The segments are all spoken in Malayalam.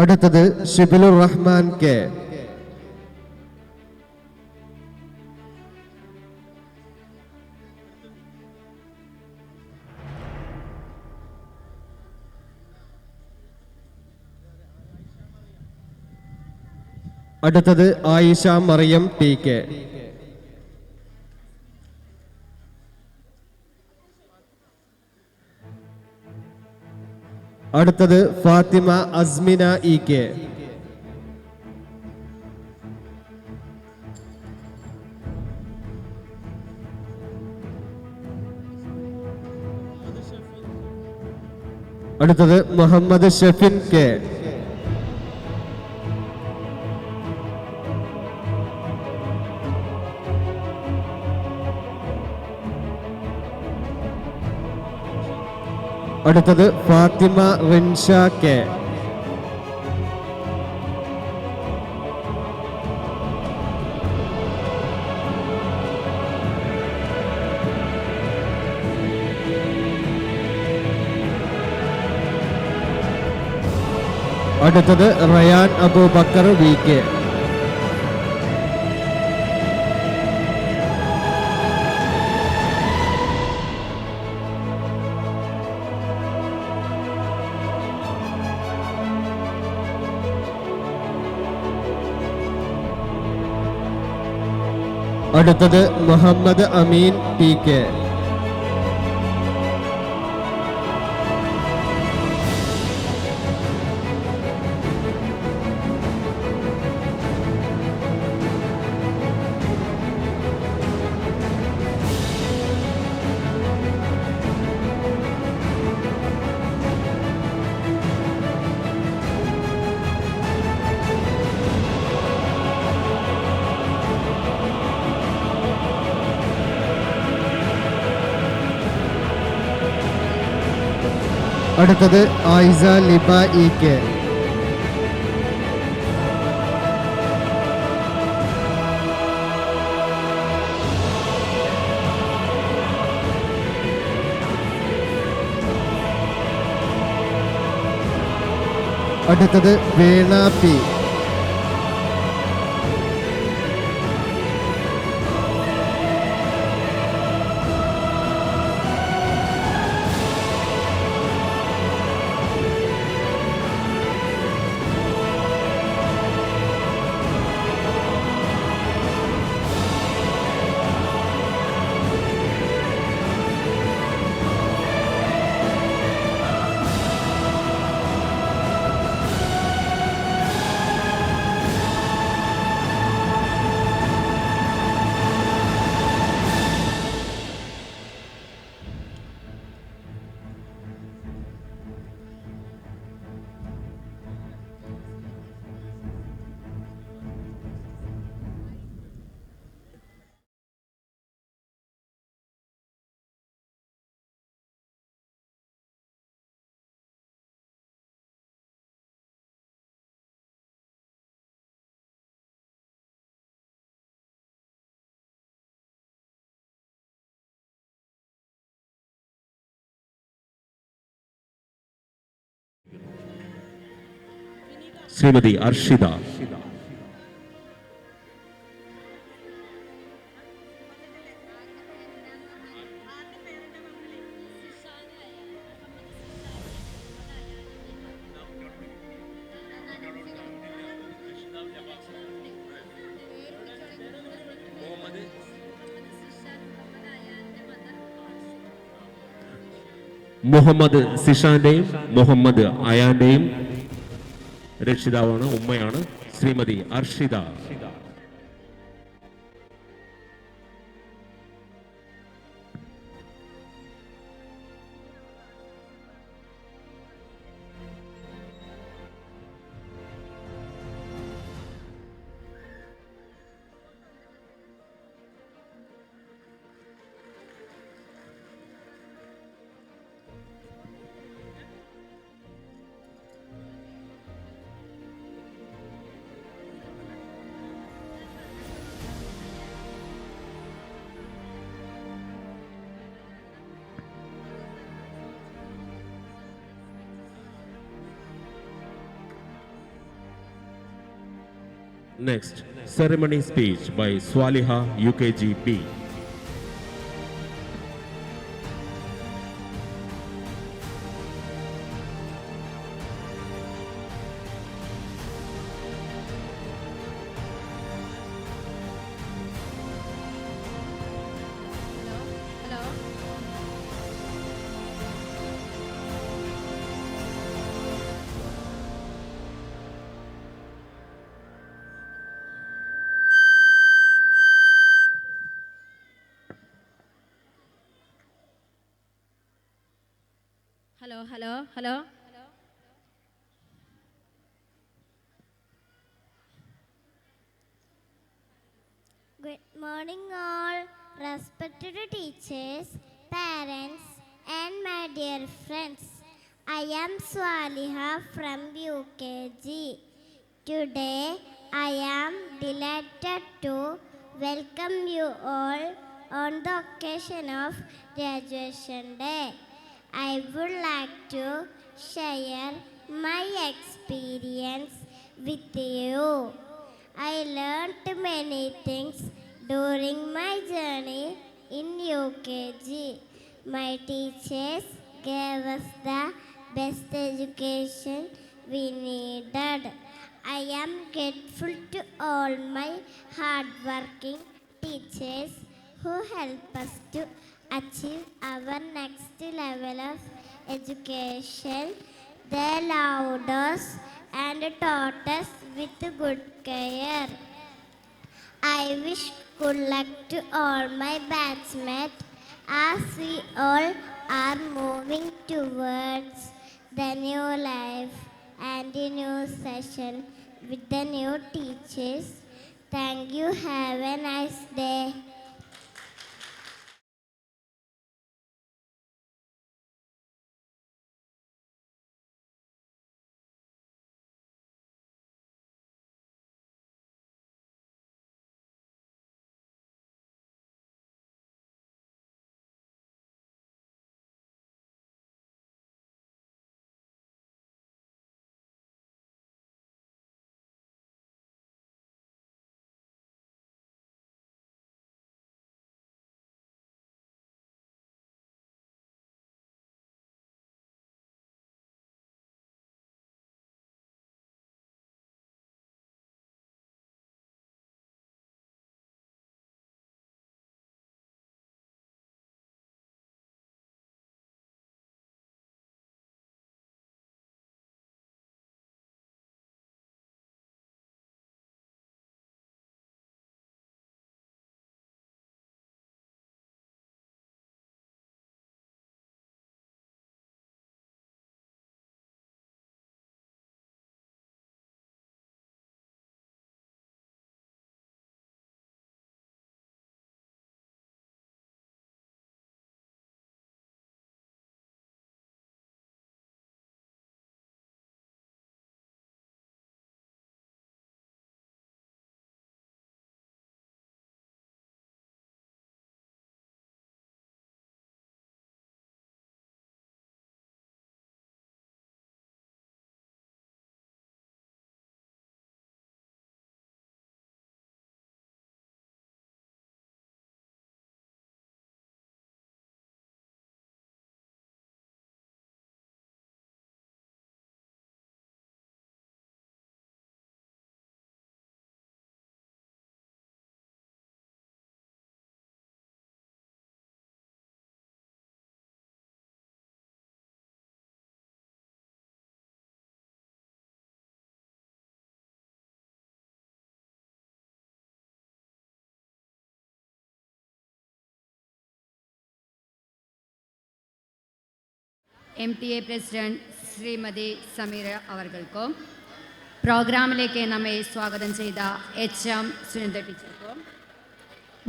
അടുത്തത് ഷിബിലുർ റഹ്മാൻ കെ. അടുത്തത് ആയിഷ മറിയം ടി കെ. അടുത്തത് ഫാത്തിമ അസ്മിന ഇ കെ. അടുത്തത് മുഹമ്മദ് ഷെഫിൻ കെ. അടുത്തത് ഫാത്തിമ റിൻഷ കെ. അടുത്തത് റയാൻ അബൂബക്കർ വി കെ. അടുത്തത് മുഹമ്മദ് അമീൻ ടി കെ. അടുത്തത് ആയിസ ലിബ ഇ കെ. അടുത്തത് വീണ പി. ശ്രീമതി അർഷിത. മുഹമ്മദ് സിഷാന്റെയും മുഹമ്മദ് അയാന്റെയും രക്ഷിതാവാണ്, ഉമ്മയാണ് Shrimati Arshitha. Next, ceremony speech by Swaliha UKG B. Hello. Hello. Good morning, all respected teachers, parents, and my dear friends. I am Swaliha from UKG. Today, I am delighted to welcome you all on the occasion of Graduation Day. I would like to share my experience with you. I learned many things during my journey in UKG. My teachers gave us the best education we needed. I am grateful to all my hardworking teachers who help us to achieve our next level of education. They loved us and taught us with good care. I wish good luck to all my batchmates as we all are moving towards the new life and the new session with the new teachers. Thank you. Have a nice day. MTA president Shrimati Sameera അവർകൾക്കും പ്രോഗ്രാമിലേക്ക് നമ്മെ സ്വാഗതം ചെയ്ത HM സുനിത ടീച്ചർക്കും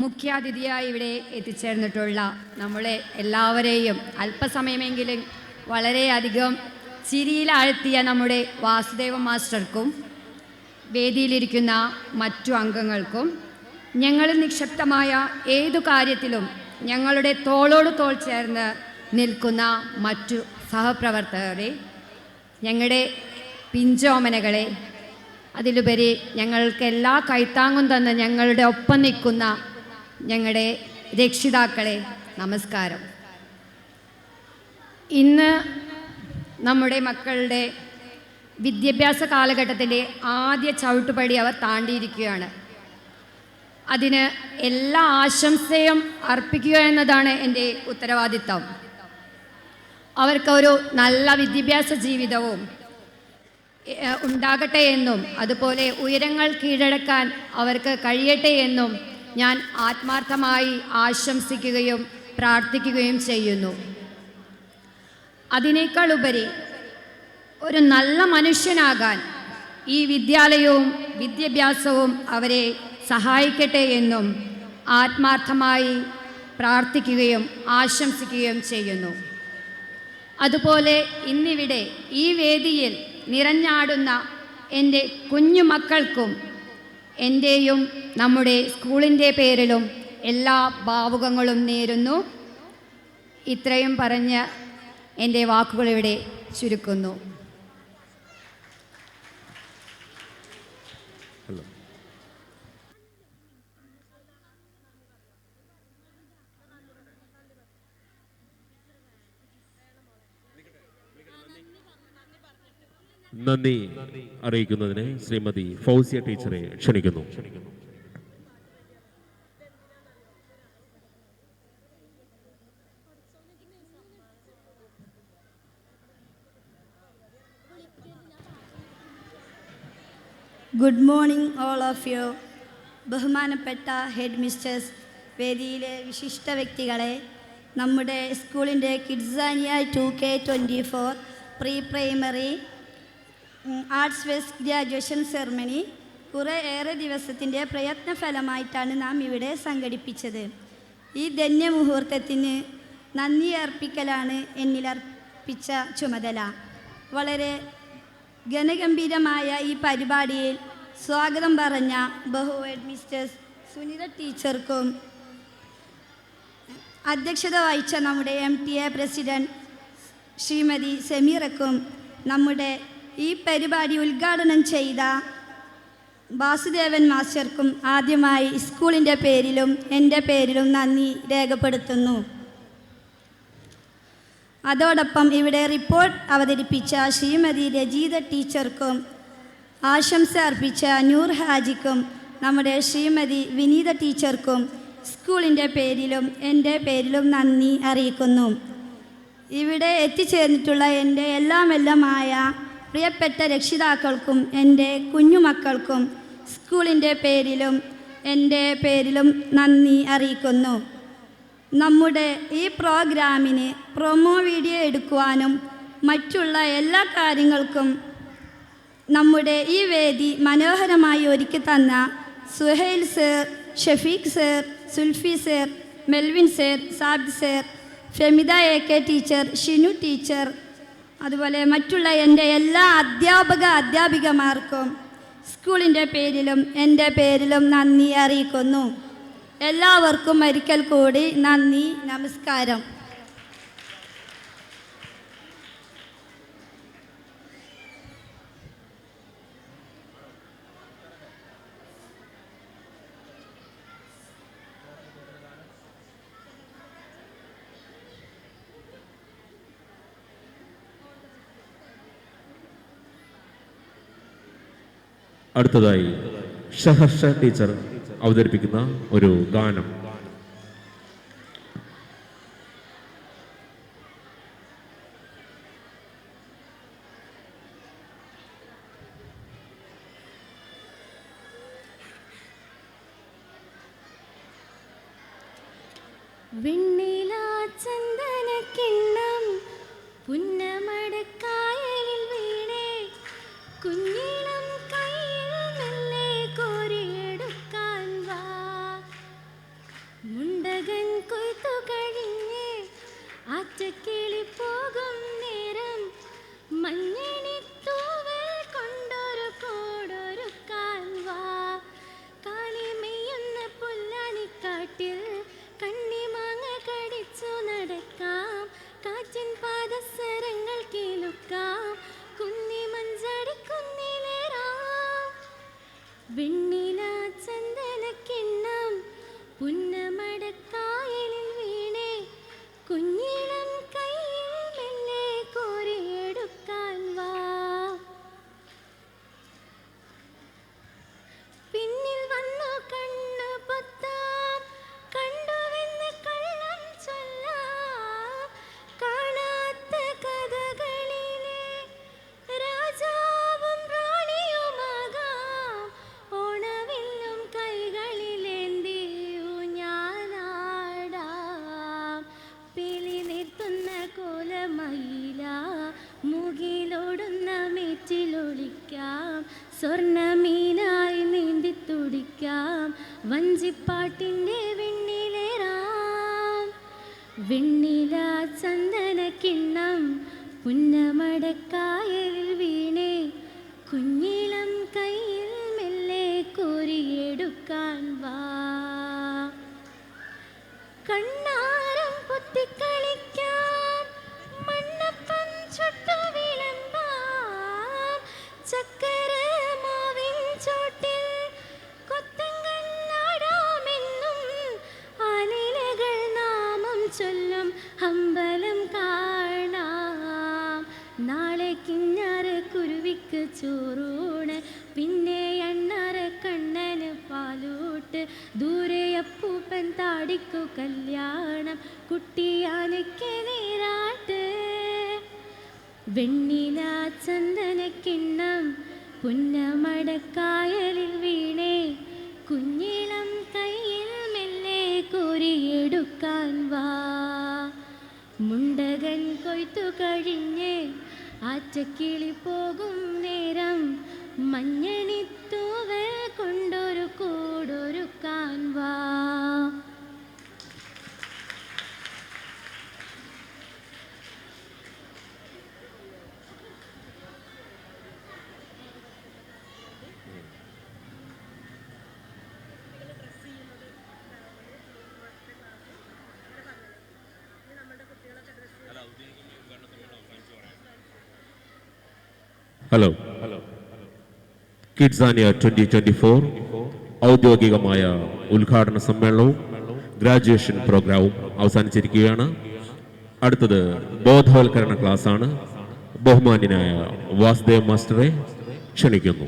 മുഖ്യാതിഥിയായി ഇവിടെ എത്തിച്ചേർന്നിട്ടുള്ള നമ്മളെ എല്ലാവരെയും അല്പസമയമെങ്കിലും വളരെയധികം ചിരിയിലാഴ്ത്തിയ നമ്മുടെ വാസുദേവ മാസ്റ്റർക്കും വേദിയിലിരിക്കുന്ന മറ്റു അംഗങ്ങൾക്കും ഞങ്ങളിൽ നിക്ഷിപ്തമായ ഏതു കാര്യത്തിലും ഞങ്ങളുടെ തോളോട് തോൾ ചേർന്ന് നിൽക്കുന്ന മറ്റു സഹപ്രവർത്തകരെ, ഞങ്ങളുടെ പിഞ്ചോമനകളെ, അതിലുപരി ഞങ്ങൾക്ക് എല്ലാ കൈത്താങ്ങും തന്ന് ഞങ്ങളുടെ ഒപ്പം നിൽക്കുന്ന ഞങ്ങളുടെ രക്ഷിതാക്കളെ നമസ്കാരം. ഇന്ന് നമ്മുടെ മക്കളുടെ വിദ്യാഭ്യാസ കാലഘട്ടത്തിൻ്റെ ആദ്യ ചവിട്ടുപടി അവർ താണ്ടിയിരിക്കുകയാണ്. അതിന് എല്ലാ ആശംസയും അർപ്പിക്കുക എന്നതാണ് എൻ്റെ ഉത്തരവാദിത്തം. അവർക്കൊരു നല്ല വിദ്യാഭ്യാസ ജീവിതവും ഉണ്ടാകട്ടെ എന്നും അതുപോലെ ഉയരങ്ങൾ കീഴടക്കാൻ അവർക്ക് കഴിയട്ടെ എന്നും ഞാൻ ആത്മാർത്ഥമായി ആശംസിക്കുകയും പ്രാർത്ഥിക്കുകയും ചെയ്യുന്നു. അതിനേക്കാൾ ഉപരി ഒരു നല്ല മനുഷ്യനാകാൻ ഈ വിദ്യാലയവും വിദ്യാഭ്യാസവും അവരെ സഹായിക്കട്ടെ എന്നും ആത്മാർത്ഥമായി പ്രാർത്ഥിക്കുകയും ആശംസിക്കുകയും ചെയ്യുന്നു. അതുപോലെ ഇന്നിവിടെ ഈ വേദിയിൽ നിറഞ്ഞാടുന്ന എൻ്റെ കുഞ്ഞുമക്കൾക്കും എൻ്റെയും നമ്മുടെ സ്കൂളിൻ്റെ പേരിലും എല്ലാ ഭാവുകങ്ങളും നേരുന്നു. ഇത്രയും പറഞ്ഞ് എൻ്റെ വാക്കുകളിവിടെ ചുരുക്കുന്നു. നന്ദി അറിയിക്കുന്നതിന് ശ്രീമതി ഫൗസിയ ടീച്ചറെ ക്ഷണിക്കുന്നു. Good morning all of you. ബഹുമാനപ്പെട്ട ഹെഡ് മിസ്റ്റേഴ്സ്, വേദിയിലെ വിശിഷ്ട വ്യക്തികളെ, നമ്മുടെ സ്കൂളിൻ്റെ Kidzania 2K24 pre primary arts fest graduation ceremony ഏറെ ദിവസത്തിൻ്റെ പ്രയത്നഫലമായിട്ടാണ് നാം ഇവിടെ സംഘടിപ്പിച്ചത്. ഈ ധന്യമുഹൂർത്തത്തിന് നന്ദി അർപ്പിക്കലാണ് എന്നിലർപ്പിച്ച ചുമതല. വളരെ ഘനഗംഭീരമായ ഈ പരിപാടിയിൽ സ്വാഗതം പറഞ്ഞ ഹെഡ് മിസ്റ്റേഴ്സ് സുനിത ടീച്ചർക്കും അധ്യക്ഷത വഹിച്ച നമ്മുടെ MTA പ്രസിഡന്റ് ശ്രീമതി സമീറക്കും നമ്മുടെ ഈ പരിപാടി ഉദ്ഘാടനം ചെയ്ത വാസുദേവൻ മാസ്റ്റർക്കും ആദ്യമായി സ്കൂളിൻ്റെ പേരിലും എൻ്റെ പേരിലും നന്ദി രേഖപ്പെടുത്തുന്നു. അതോടൊപ്പം ഇവിടെ റിപ്പോർട്ട് അവതരിപ്പിച്ച ശ്രീമതി രജീത ടീച്ചർക്കും ആശംസ അർപ്പിച്ച നൂർ ഹാജിക്കും നമ്മുടെ ശ്രീമതി വിനീത ടീച്ചർക്കും സ്കൂളിൻ്റെ പേരിലും എൻ്റെ പേരിലും നന്ദി അറിയിക്കുന്നു. ഇവിടെ എത്തിച്ചേർന്നിട്ടുള്ള എൻ്റെ എല്ലാമായ പ്രിയപ്പെട്ട രക്ഷിതാക്കൾക്കും എൻ്റെ കുഞ്ഞുമക്കൾക്കും സ്കൂളിൻ്റെ പേരിലും എൻ്റെ പേരിലും നന്ദി അറിയിക്കുന്നു. നമ്മുടെ ഈ പ്രോഗ്രാമിന് പ്രൊമോ വീഡിയോ എടുക്കുവാനും മറ്റുള്ള എല്ലാ കാര്യങ്ങൾക്കും നമ്മുടെ ഈ വേദി മനോഹരമായി ഒരുക്കി തന്ന Suhail sir, Shafeeq sir, Sulfi sir, Melvin sir, Sab sir, Femida AK teacher, Shinu teacher, അതുപോലെ മറ്റുള്ള എൻ്റെ എല്ലാ അധ്യാപികമാർക്കും സ്കൂളിൻ്റെ പേരിലും എൻ്റെ പേരിലും നന്ദി അറിയിക്കുന്നു. എല്ലാവർക്കും ഒരിക്കൽ കൂടി നന്ദി, നമസ്കാരം. അടുത്തതായി ഷഹർഷ ടീച്ചർ അവതരിപ്പിക്കുന്ന ഒരു ഗാനം. വിണ്ണിലാ ചന്ദനക്കിണ്ണം പുന്നമടക്കായലിൽ വീണേ കുഞ്ഞിളം കയ്യിൽ മെല്ലെ കോരിയെടുക്കാൻ വാ. മുണ്ടകൻ കൊയ്ത്തു കഴിഞ്ഞ് ആറ്റക്കിളി പോകും നേരം മഞ്ഞണിത്തൂവൽ കൊണ്ടൊരു കോടൊരുക്കാൻ വാ. കാളിമെയ്യുന്ന പുല്ലാനിക്കാട്ടിൽ കണ്ണിമാങ്ങ കുളിക്കാം, സ്വർണ്ണമീനായി നീന്തി തുടിക്കാം, വഞ്ചിപ്പാട്ടിൻ്റെ വെണ്ണിലേറാം. വെണ്ണില ചന്ദന കിണ്ണം പുന്നമടക്കായലിൽ വീണേ, കുഞ്ഞിളം കയ്യിൽ മെല്ലെ കോരിയെടുക്കാൻ വാ. കണ്ണാരം പൊത്തിക്കളിക്കാം, മണ്ണപ്പം ചുട്ടു വിളമ്പാം, ചക്കര മാവിൻ ചോട്ടിൽ കൊത്തങ്കല്ലാടാമെന്നും, ആലിലകൾ നാമം ചൊല്ലും അമ്പലം കാണാം. നാളെ കിഞ്ഞാറ കുരുവിക്ക് ചോറൂണ്, പിന്നെ എണ്ണറ കണ്ണന് പാലൂട്ട്, ദൂരെ അപ്പൂപ്പൻ താടിക്കു കല്യാണം, കുട്ടിയാനയ്ക്ക് നീരാട്ട്. വെണ്ണില ചന്ദന കിണ്ണം പുന്നമടക്കായലിൽ വീണേ, കുഞ്ഞിളം കയ്യിൽ മെല്ലെ കോരിയെടുക്കാൻ വാ. മുണ്ടകൻ കൊയ്ത്തു കഴിഞ്ഞ് ആറ്റക്കിളി പോകും നേരം, മഞ്ഞണിത്തൂവൽ കൊണ്ടൊരു കൂടൊരുക്കാൻ വാ. ഹലോ, കിഡ്സാനിയ 2024 ഔദ്യോഗികമായ ഉദ്ഘാടന സമ്മേളനവും ഗ്രാജുവേഷൻ പ്രോഗ്രാമും അവസാനിച്ചിരിക്കുകയാണ്. അടുത്തത് ബോധവൽക്കരണ ക്ലാസ്സാണ്. ബഹുമാന്യനായ വാസുദേവ് മാസ്റ്ററെ ക്ഷണിക്കുന്നു.